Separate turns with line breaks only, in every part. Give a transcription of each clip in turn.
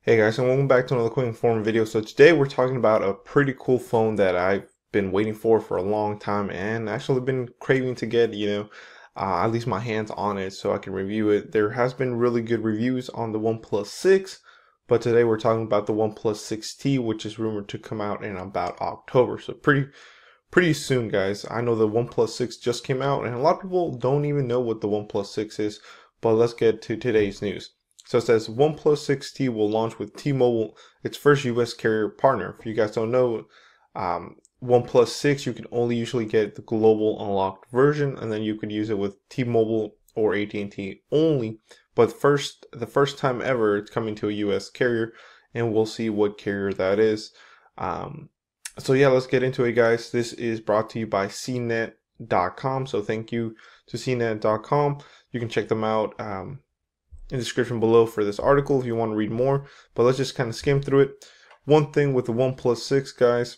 Hey guys, and welcome back to another quick informed video. So today we're talking about a pretty cool phone that I've been waiting for a long time and actually been craving to get, at least my hands on it so I can review it. There has been really good reviews on the OnePlus 6, but today we're talking about the OnePlus 6T, which is rumored to come out in about October. So pretty soon, guys. I know the OnePlus 6 just came out and a lot of people don't even know what the OnePlus 6 is, but let's get to today's news. So it says OnePlus 6T will launch with T-Mobile, its first US carrier partner. If you guys don't know, OnePlus 6, you can only usually get the global unlocked version, and then you could use it with T-Mobile or AT&T only. But the first time ever, it's coming to a US carrier, and we'll see what carrier that is. So yeah, let's get into it, guys. This is brought to you by cnet.com. So thank you to cnet.com. You can check them out in the description below for this article if you want to read more, but let's just kind of skim through it. One thing with the OnePlus 6, guys,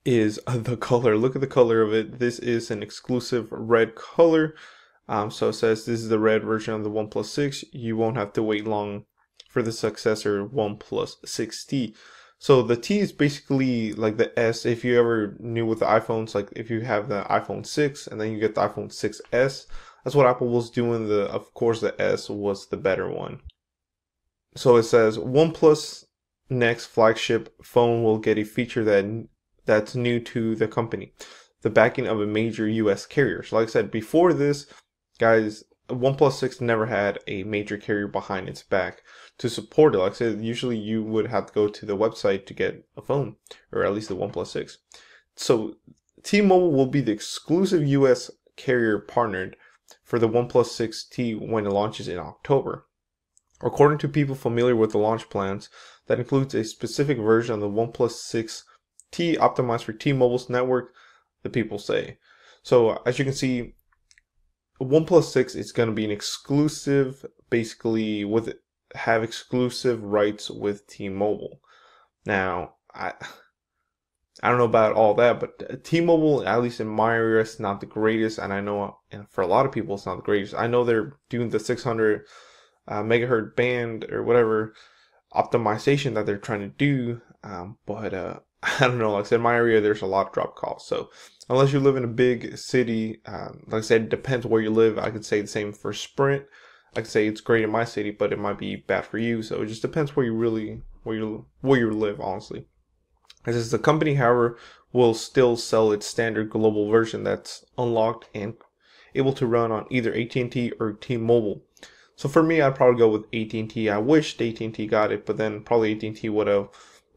is the color. Look at the color of it. This is an exclusive red color. So it says this is the red version of the OnePlus 6. You won't have to wait long for the successor OnePlus 6T. So the T is basically like the S. If you ever knew with the iPhones, like if you have the iPhone 6 and then you get the iPhone 6S, that's what Apple was doing. Of course, the S was the better one. So it says OnePlus next flagship phone will get a feature that's new to the company, the backing of a major US carrier. So like I said before this, guys, OnePlus 6 never had a major carrier behind its back to support it. Like I said, usually you would have to go to the website to get a phone, or at least the OnePlus 6. So T-Mobile will be the exclusive US carrier partnered for the OnePlus 6T when it launches in October. According to people familiar with the launch plans, that includes a specific version of the OnePlus 6T optimized for T-Mobile's network, the people say. So as you can see, OnePlus 6 is going to be an exclusive, basically have exclusive rights with T-Mobile. Now, I don't know about all that, but T-Mobile, at least in my area, is not the greatest, and I know for a lot of people it's not the greatest. I know they're doing the 600 megahertz band or whatever optimization that they're trying to do, but I don't know. Like I said, in my area, there's a lot of drop calls. So unless you live in a big city, like I said, it depends where you live. I could say the same for Sprint. I could say it's great in my city, but it might be bad for you. So it just depends where you live, honestly. It says the company, however, will still sell its standard global version that's unlocked and able to run on either AT&T or T-Mobile. So for me, I'd probably go with AT&T. I wished AT&T got it, but then probably AT&T would have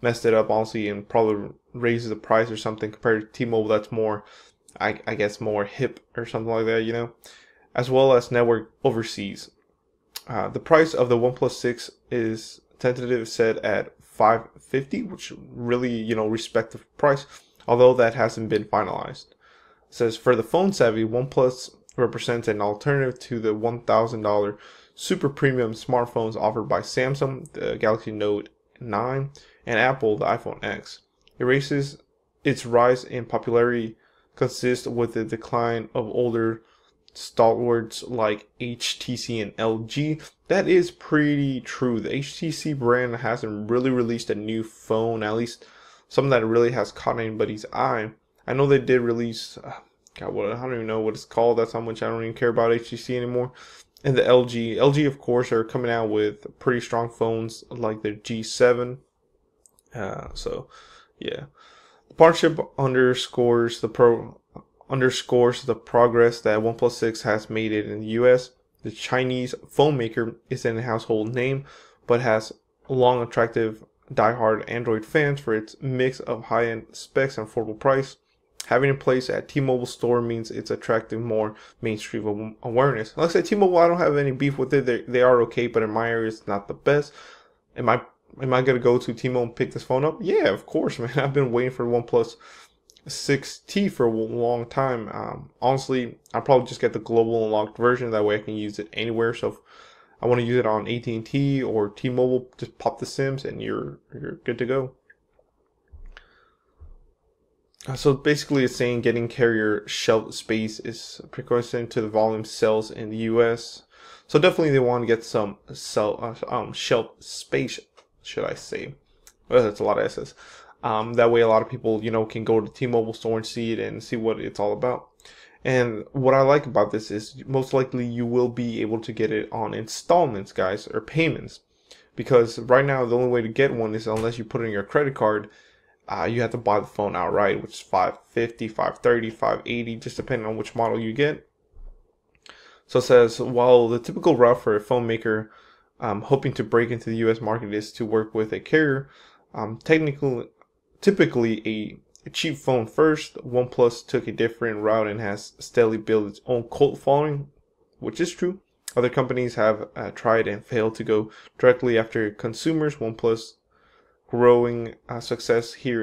messed it up, honestly, and probably raised the price or something compared to T-Mobile. That's more, I guess, more hip or something like that, as well as network overseas. The price of the OnePlus 6 is tentative set at $550, which really, respect the price, although that hasn't been finalized. It says for the phone savvy, OnePlus represents an alternative to the $1,000 super premium smartphones offered by Samsung, the Galaxy Note 9, and Apple, the iPhone X. Its rise in popularity consists with the decline of older stalwarts like HTC and LG. That is pretty true. The HTC brand hasn't really released a new phone, at least something that really has caught anybody's eye. I know they did release, I don't even know what it's called. That's how much I don't even care about HTC anymore. And the LG, of course, are coming out with pretty strong phones like the G7. So, yeah. The partnership underscores the progress that OnePlus 6 has made it in the US. The Chinese phone maker isn't a household name, but has long attractive die-hard Android fans for its mix of high-end specs and affordable price. Having a place at T-Mobile store means it's attracting more mainstream awareness. Like I said, T-Mobile, I don't have any beef with it. They are okay, but in my area, it's not the best. Am I gonna go to T-Mobile and pick this phone up? Yeah, of course, man. I've been waiting for OnePlus 6T for a long time. Honestly, I'll probably just get the global unlocked version. That way I can use it anywhere. So if I want to use it on AT&T or T-Mobile, just pop the SIMs and you're good to go. So basically it's saying getting carrier shelf space is precursor to the volume sales in the US. So definitely they want to get some shelf should I say. Well, that's a lot of S's. That way a lot of people, can go to T-Mobile store and see it and see what it's all about. And what I like about this is most likely you will be able to get it on installments, guys, or payments. Because right now the only way to get one is unless you put in your credit card, you have to buy the phone outright, which is $550, $530, $580, just depending on which model you get. So it says, while the typical route for a phone maker hoping to break into the US market is to work with a carrier, typically a cheap phone first, OnePlus took a different route and has steadily built its own cult following, which is true. Other companies have tried and failed to go directly after consumers. OnePlus growing success here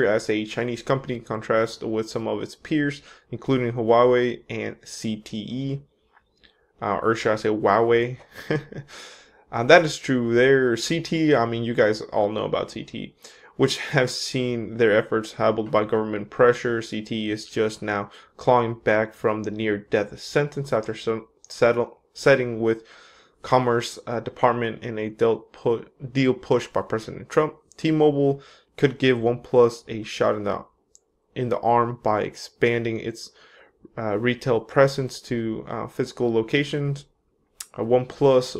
as a Chinese company, in contrast with some of its peers, including Huawei and CTE, or should I say Huawei? That is true. Their CTE, I mean, you guys all know about CTE, which have seen their efforts hobbled by government pressure. CTE is just now clawing back from the near-death sentence after setting with Commerce Department in a deal pushed by President Trump. T-Mobile could give OnePlus a shot in the arm by expanding its retail presence to physical locations. OnePlus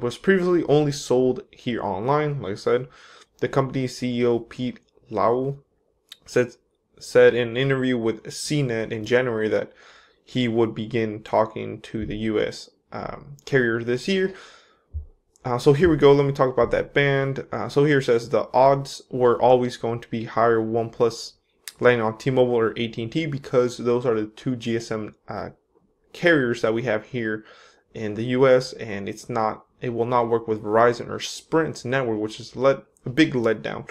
was previously only sold here online. Like I said, the company's CEO Pete Lau said in an interview with CNET in January that he would begin talking to the U.S. Carrier this year. So here we go. Let me talk about that band. So here it says the odds were always going to be higher OnePlus landing on T-Mobile or AT&T because those are the two GSM carriers that we have here in the US, and it will not work with Verizon or Sprint's network, which is a big letdown.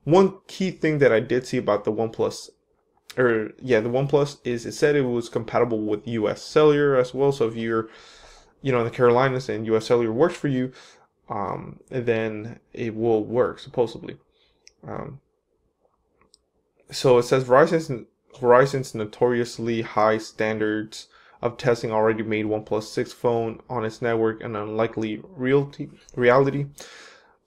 One key thing that I did see about the OnePlus, the OnePlus, is it said it was compatible with US Cellular as well. So if you're, in the Carolinas and US Cellular works for you, then it will work supposedly. So it says Verizon's notoriously high standards of testing already made OnePlus 6 phone on its network an unlikely reality.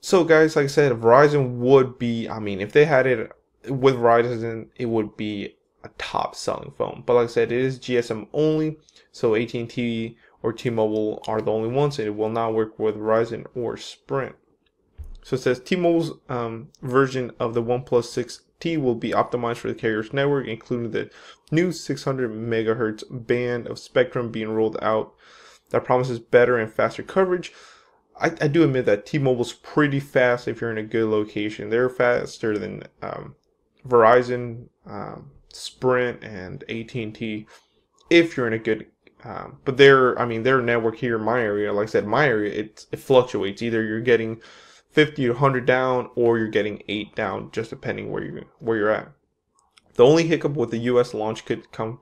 So guys, like I said, Verizon would be, if they had it with Verizon, it would be a top selling phone. But like I said, it is GSM only, so AT&T or T-Mobile are the only ones, and it will not work with Verizon or Sprint. So it says T-Mobile's version of the OnePlus 6T will be optimized for the carrier's network, including the new 600 megahertz band of spectrum being rolled out that promises better and faster coverage. I do admit that T-Mobile's pretty fast if you're in a good location. They're faster than Verizon, Sprint, and AT&T if you're in a good but their network here in my area, like I said, it fluctuates. Either you're getting 50 to 100 down, or you're getting 8 down, just depending where you're at. The only hiccup with the US launch could come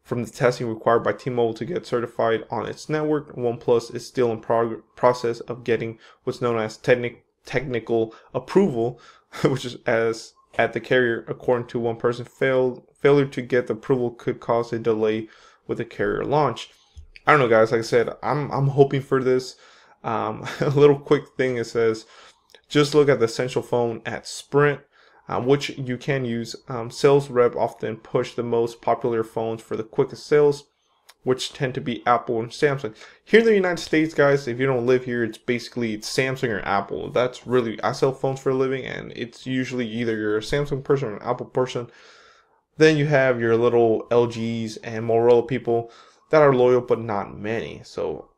from the testing required by T-Mobile to get certified on its network. OnePlus is still in process of getting what's known as technical approval, which is as at the carrier. According to one person, failure to get the approval could cause a delay with the carrier launch. I don't know, guys. Like I said, I'm hoping for this. A little quick thing, it says, just look at the Essential phone at Sprint, which you can use. Sales rep often push the most popular phones for the quickest sales, which tend to be Apple and Samsung. Here in the United States, guys, if you don't live here, it's Samsung or Apple. That's really, I sell phones for a living, and it's usually either you're a Samsung person or an Apple person. Then you have your little LGs and Motorola people that are loyal, but not many. So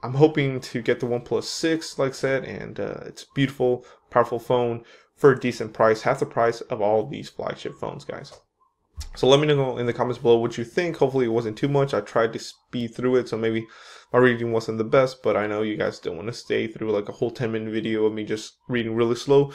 I'm hoping to get the OnePlus 6, like I said, and it's a beautiful, powerful phone for a decent price, half the price of all these flagship phones, guys. So let me know in the comments below what you think. Hopefully it wasn't too much. I tried to speed through it, so maybe my reading wasn't the best, but I know you guys don't want to stay through like a whole 10-minute video of me just reading really slow.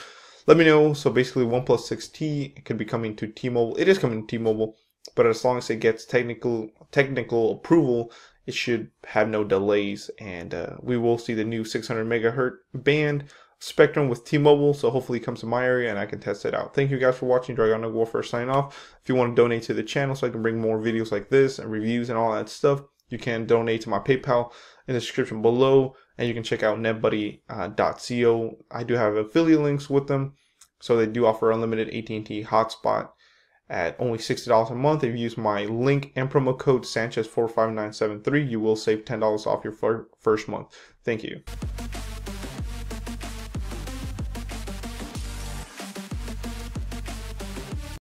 Let me know. So basically OnePlus 6T could be coming to T-Mobile. It is coming to T-Mobile, but as long as it gets technical approval, it should have no delays, and we will see the new 600 megahertz band spectrum with T-Mobile. So hopefully it comes to my area and I can test it out. Thank you guys for watching. Dragon Warfare signing off. If you want to donate to the channel so I can bring more videos like this and reviews and all that stuff, you can donate to my PayPal in the description below, and you can check out netbuddy.co. I do have affiliate links with them, so they do offer unlimited AT&T Hotspot at only $60 a month. If you use my link and promo code Sanchez45973, you will save $10 off your first month. Thank you.